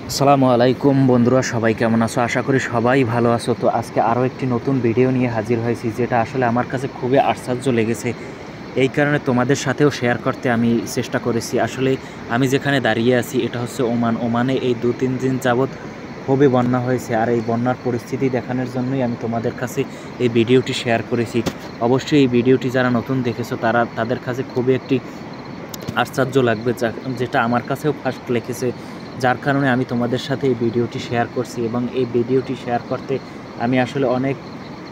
আসসালামু আলাইকুম বন্ধুরা, সবাই কেমন আছো? আশা করি সবাই ভালো আছো। তো আজকে আরও একটি নতুন ভিডিও নিয়ে হাজির হয়েছি, যেটা আসলে আমার কাছে খুবই আশ্চর্য লেগেছে। এই কারণে তোমাদের সাথেও শেয়ার করতে আমি চেষ্টা করেছি। আসলে আমি যেখানে দাঁড়িয়ে আছি এটা হচ্ছে ওমানে এই 2-3 দিন যাবৎ খুবই বন্যা হয়েছে। আর এই বন্যার পরিস্থিতি দেখানোর জন্যই আমি তোমাদের কাছে এই ভিডিওটি শেয়ার করেছি। অবশ্যই এই ভিডিওটি যারা নতুন দেখেছো তাদের কাছে খুবই একটি আশ্চর্য লাগবে, যেটা আমার কাছেও ফার্স্ট লেগেছে। যার কারণে আমি তোমাদের সাথে এই ভিডিওটি শেয়ার করছি, এবং এই ভিডিওটি শেয়ার করতে আমি আসলে অনেক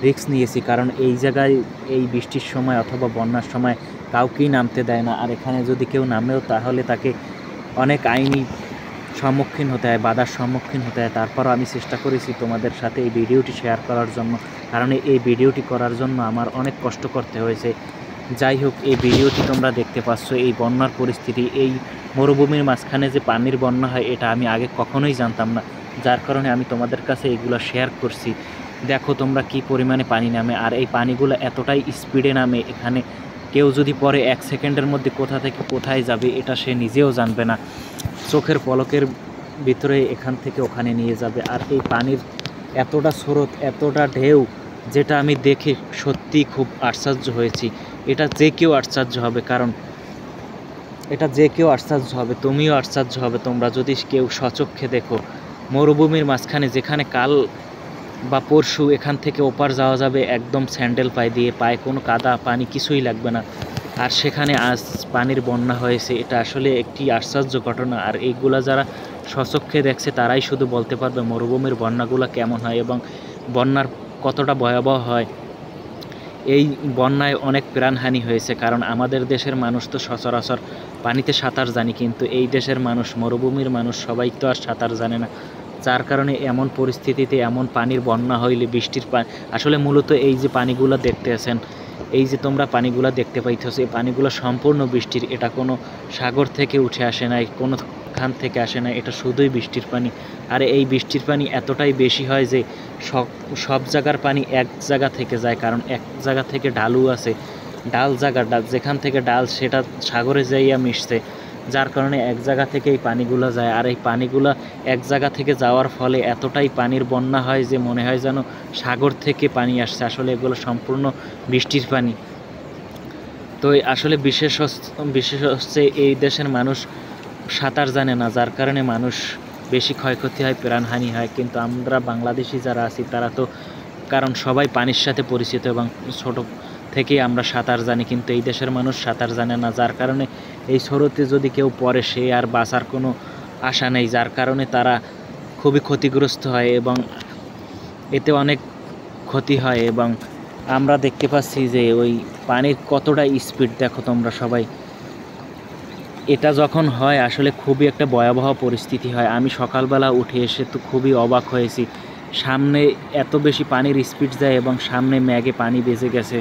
রিস্ক নিয়েছি। কারণ এই জায়গায় এই বৃষ্টির সময় অথবা বন্যার সময় কাউকেই নামতে দেয় না। আর এখানে যদি কেউ নামেও তাহলে তাকে অনেক আইনি সম্মুখীন হতে হয়, বাধার সম্মুখীন হতে হয়। তারপরও আমি চেষ্টা করেছি তোমাদের সাথে এই ভিডিওটি শেয়ার করার জন্য, কারণ এই ভিডিওটি করার জন্য আমার অনেক কষ্ট করতে হয়েছে। যাই হোক, এই ভিডিওটি তোমরা দেখতে পাচ্ছ এই বন্যার পরিস্থিতি। এই মরুভূমির মাঝখানে যে পানির বন্যা হয় এটা আমি আগে কখনোই জানতাম না, যার কারণে আমি তোমাদের কাছে এগুলো শেয়ার করছি। দেখো তোমরা কি পরিমাণে পানি নামে, আর এই পানিগুলো এতটাই স্পিডে নামে, এখানে কেউ যদি পরে 1 সেকেন্ডের মধ্যে কোথা থেকে কোথায় যাবে এটা সে নিজেও জানবে না। চোখের পলকের ভিতরে এখান থেকে ওখানে নিয়ে যাবে। আর এই পানির এতটা স্রোত, এতটা ঢেউ, যেটা আমি দেখে সত্যিই খুব আশ্চর্য হয়েছি। এটা যে কেউ আশ্চর্য হবে, কারণ এটা যে কেউ আশ্চর্য হবে, তুমিও আশ্চর্য হবে তোমরা যদি কেউ স্বচক্ষে দেখো। মরুভূমির মাঝখানে যেখানে কাল বা পরশু এখান থেকে ওপার যাওয়া যাবে একদম স্যান্ডেল পায়ে দিয়ে, পায়ে কোনো কাদা পানি কিছুই লাগবে না, আর সেখানে আজ পানির বন্যা হয়েছে। এটা আসলে একটি আশ্চর্য ঘটনা। আর এইগুলা যারা স্বচক্ষে দেখছে তারাই শুধু বলতে পারবে মরুভূমির বন্যাগুলো কেমন হয় এবং বন্যার কতটা ভয়াবহ হয়। এই বন্যায় অনেক প্রাণহানি হয়েছে, কারণ আমাদের দেশের মানুষ তো সচরাচর পানিতে সাঁতার জানি, কিন্তু এই দেশের মানুষ, মরুভূমির মানুষ, সবাই তো আর সাঁতার জানে না। যার কারণে এমন পরিস্থিতিতে এমন পানির বন্যা হইলে বৃষ্টির পানি, আসলে মূলত এই যে পানিগুলো দেখতে আছেন, এই যে তোমরা পানিগুলো দেখতে পাইতেছো, এই পানিগুলো সম্পূর্ণ বৃষ্টির। এটা কোনো সাগর থেকে উঠে আসে নাই, কোনো খান থেকে আসে না, এটা শুধুই বৃষ্টির পানি। আর এই বৃষ্টির পানি এতটাই বেশি হয় যে সব জায়গার পানি এক জায়গা থেকে যায়, কারণ এক জায়গা থেকে ঢালু আছে, জায়গাটা যেখান থেকে ডাল সেটা সাগরে যাইয়া মিশছে। যার কারণে এক জায়গা থেকে এই পানিগুলো যায়। আর এই পানিগুলো এক জায়গা থেকে যাওয়ার ফলে এতটাই পানির বন্যা হয় যে মনে হয় যেন সাগর থেকে পানি আসছে। আসলে এগুলো সম্পূর্ণ বৃষ্টির পানি। তো আসলে বিশেষ হচ্ছে এই দেশের মানুষ সাঁতার জানে না, যার কারণে মানুষ বেশি ক্ষয়ক্ষতি হয়, প্রাণহানি হয়। কিন্তু আমরা বাংলাদেশি যারা আছি তারা তো, কারণ সবাই পানির সাথে পরিচিত এবং ছোট থেকেই আমরা সাঁতার জানি, কিন্তু এই দেশের মানুষ সাঁতার জানে না। যার কারণে এই স্রোতে যদি কেউ পড়ে সে আর বাঁচার কোনো আশা নেই। যার কারণে তারা খুবই ক্ষতিগ্রস্ত হয় এবং এতে অনেক ক্ষতি হয়। এবং আমরা দেখতে পাচ্ছি যে ওই পানির কতটা স্পিড দেখো তোমরা সবাই। এটা যখন হয় আসলে খুবই একটা ভয়াবহ পরিস্থিতি হয়। আমি সকালবেলা উঠে এসে তো খুবই অবাক হয়েছি, সামনে এত বেশি পানির স্পিড যায় এবং সামনে ম্যাগে পানি বেজে গেছে।